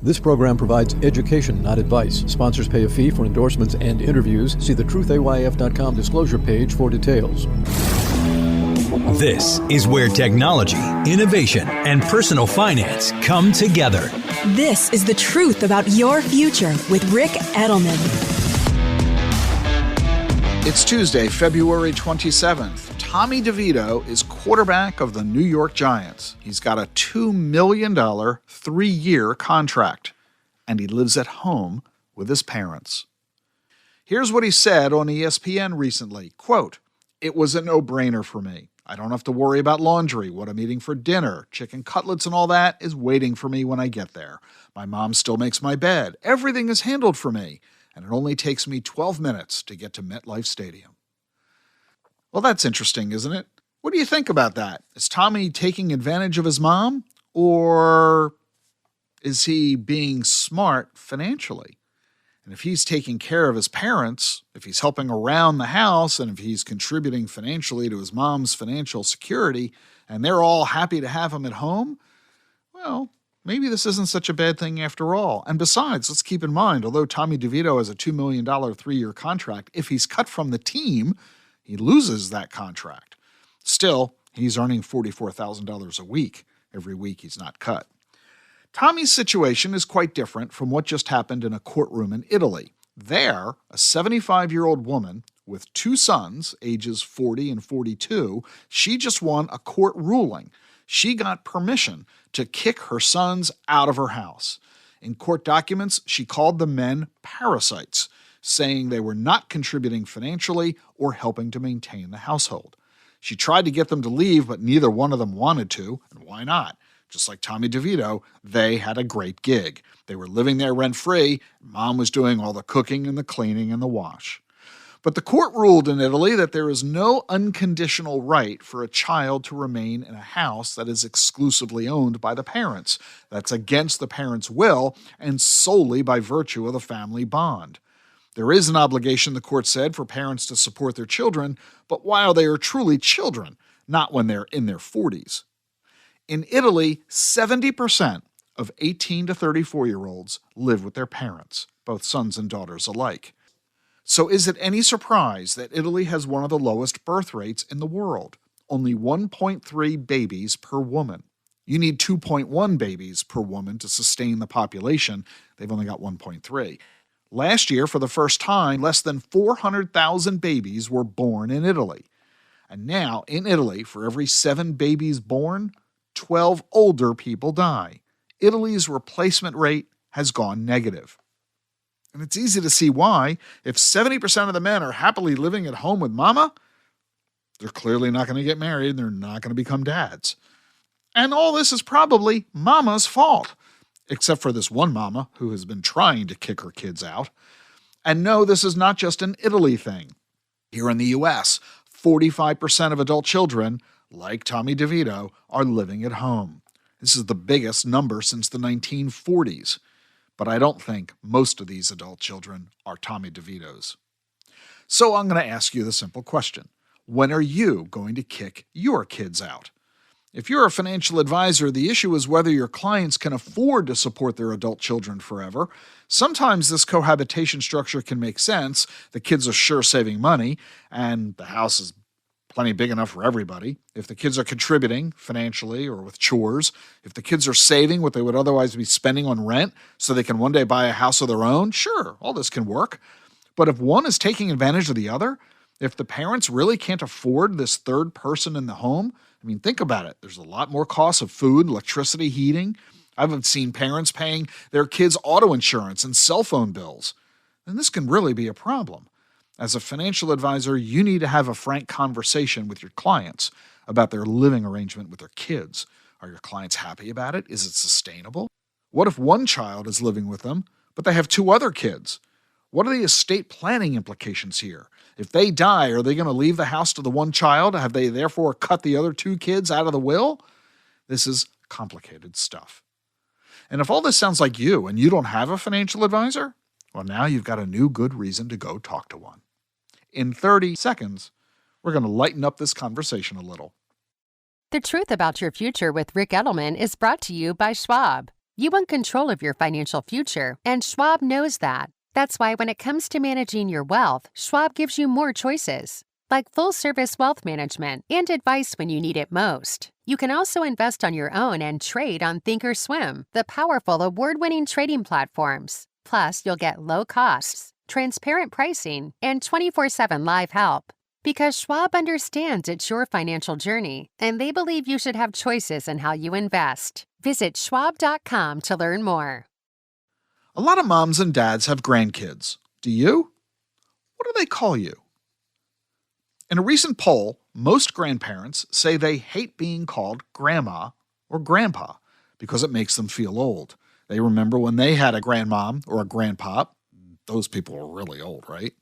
This program provides education, not advice. Sponsors pay a fee for endorsements and interviews. See the truthayf.com disclosure page for details. This is where technology, innovation, and personal finance come together. This is the truth about your future with Rick Edelman. It's Tuesday, February 27th. Tommy DeVito is quarterback of the New York Giants. He's got a $2 million 3-year contract, and he lives at home with his parents. Here's what he said on ESPN recently, quote, "It was a no-brainer for me. I don't have to worry about laundry, what I'm eating for dinner, chicken cutlets and all that is waiting for me when I get there. My mom still makes my bed. Everything is handled for me, and it only takes me 12 minutes to get to MetLife Stadium." Well, that's interesting, isn't it? What do you think about that? Is Tommy taking advantage of his mom, or is he being smart financially? And if he's taking care of his parents, if he's helping around the house, and if he's contributing financially to his mom's financial security, and they're all happy to have him at home, well, maybe this isn't such a bad thing after all. And besides, let's keep in mind, although Tommy DeVito has a $2 million 3-year contract, if he's cut from the team, he loses that contract. Still, he's earning $44,000 a week every week he's not cut. Tommy's situation is quite different from what just happened in a courtroom in Italy. There, a 75-year-old woman with 2 sons, ages 40 and 42, she just won a court ruling. She got permission to kick her sons out of her house. In court documents, she called the men parasites, saying they were not contributing financially or helping to maintain the household. She tried to get them to leave, but neither one of them wanted to, and why not? Just like Tommy DeVito, they had a great gig. They were living there rent-free, Mom was doing all the cooking and the cleaning and the wash. But the court ruled in Italy that there is no unconditional right for a child to remain in a house that is exclusively owned by the parents. That's against the parents' will and solely by virtue of the family bond. There is an obligation, the court said, for parents to support their children, but while they are truly children, not when they're in their 40s. In Italy, 70% of 18 to 34-year-olds live with their parents, both sons and daughters alike. So is it any surprise that Italy has one of the lowest birth rates in the world? Only 1.3 babies per woman. You need 2.1 babies per woman to sustain the population. They've only got 1.3. Last year, for the first time, less than 400,000 babies were born in Italy. And now, in Italy, for every 7 babies born, 12 older people die. Italy's replacement rate has gone negative. And it's easy to see why. If 70% of the men are happily living at home with mama, they're clearly not going to get married and they're not going to become dads. And all this is probably mama's fault. Except for this one mama who has been trying to kick her kids out. And no, this is not just an Italy thing. Here in the U.S., 45% of adult children, like Tommy DeVito, are living at home. This is the biggest number since the 1940s. But I don't think most of these adult children are Tommy DeVitos. So I'm going to ask you the simple question. When are you going to kick your kids out? If you're a financial advisor, the issue is whether your clients can afford to support their adult children forever. Sometimes this cohabitation structure can make sense. The kids are sure saving money, and the house is plenty big enough for everybody. If the kids are contributing financially or with chores, if the kids are saving what they would otherwise be spending on rent so they can one day buy a house of their own, sure, all this can work. But if one is taking advantage of the other, if the parents really can't afford this third person in the home, I mean, think about it. There's a lot more costs of food, electricity, heating. I've seen parents paying their kids' auto insurance and cell phone bills. And this can really be a problem. As a financial advisor, you need to have a frank conversation with your clients about their living arrangement with their kids. Are your clients happy about it? Is it sustainable? What if one child is living with them, but they have 2 other kids? What are the estate planning implications here? If they die, are they going to leave the house to the one child? Have they therefore cut the other 2 kids out of the will? This is complicated stuff. And if all this sounds like you and you don't have a financial advisor, well, now you've got a new good reason to go talk to one. In 30 seconds, we're going to lighten up this conversation a little. The Truth About Your Future with Rick Edelman is brought to you by Schwab. You want control of your financial future, and Schwab knows that. That's why when it comes to managing your wealth, Schwab gives you more choices, like full-service wealth management and advice when you need it most. You can also invest on your own and trade on Thinkorswim, the powerful award-winning trading platforms. Plus, you'll get low costs, transparent pricing, and 24/7 live help. Because Schwab understands it's your financial journey, and they believe you should have choices in how you invest. Visit schwab.com to learn more. A lot of moms and dads have grandkids. Do you? What do they call you? In a recent poll, most grandparents say they hate being called grandma or grandpa because it makes them feel old. They remember when they had a grandmom or a grandpa. Those people are really old, right?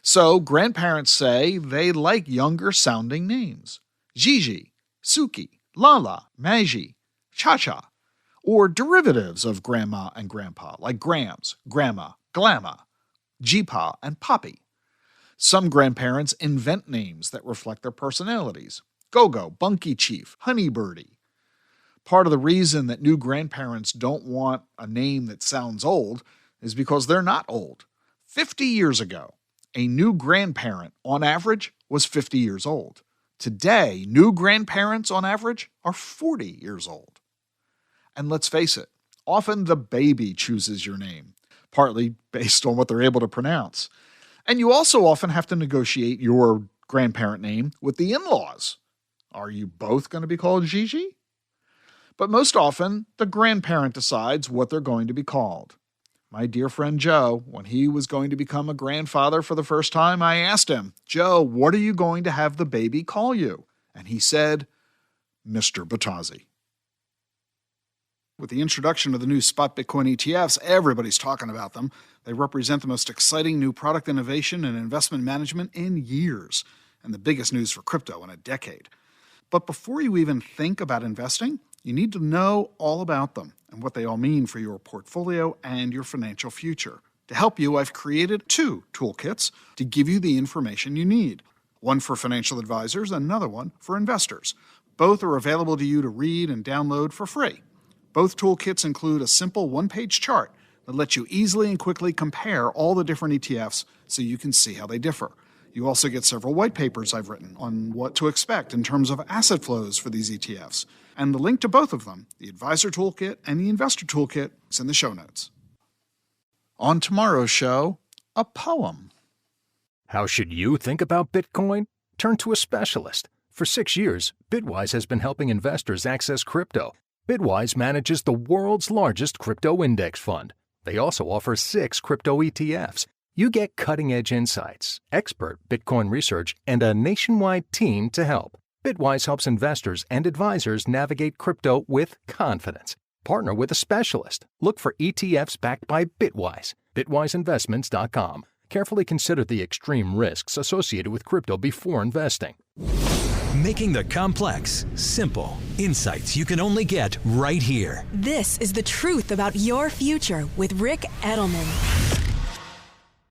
So grandparents say they like younger sounding names. Gigi, Suki, Lala, Maji, Cha-Cha, or derivatives of grandma and grandpa like Grams, Grandma, Glamma, Jeepa, and Poppy. Some grandparents invent names that reflect their personalities. Go-Go, Bunky Chief, Honeybirdie. Part of the reason that new grandparents don't want a name that sounds old is because they're not old. 50 years ago, a new grandparent, on average, was 50 years old. Today, new grandparents, on average, are 40 years old. And let's face it, often the baby chooses your name, partly based on what they're able to pronounce. And you also often have to negotiate your grandparent name with the in-laws. Are you both going to be called Gigi? But most often, the grandparent decides what they're going to be called. My dear friend Joe, when he was going to become a grandfather for the first time, I asked him, Joe, what are you going to have the baby call you? And he said, Mr. Batazzi. With the introduction of the new spot Bitcoin ETFs, everybody's talking about them. They represent the most exciting new product innovation and investment management in years, and the biggest news for crypto in a decade. But before you even think about investing, you need to know all about them and what they all mean for your portfolio and your financial future. To help you, I've created 2 toolkits to give you the information you need. One for financial advisors and another one for investors. Both are available to you to read and download for free. Both toolkits include a simple 1-page chart that lets you easily and quickly compare all the different ETFs so you can see how they differ. You also get several white papers I've written on what to expect in terms of asset flows for these ETFs. And the link to both of them, the Advisor Toolkit and the Investor Toolkit, is in the show notes. On tomorrow's show, a poem. How should you think about Bitcoin? Turn to a specialist. For 6 years, Bitwise has been helping investors access crypto. Bitwise manages the world's largest crypto index fund. They also offer 6 crypto ETFs. You get cutting-edge insights, expert Bitcoin research, and a nationwide team to help. Bitwise helps investors and advisors navigate crypto with confidence. Partner with a specialist. Look for ETFs backed by Bitwise. BitwiseInvestments.com. Carefully consider the extreme risks associated with crypto before investing. Making the complex simple. Insights you can only get right here. This is the truth about your future with Rick Edelman.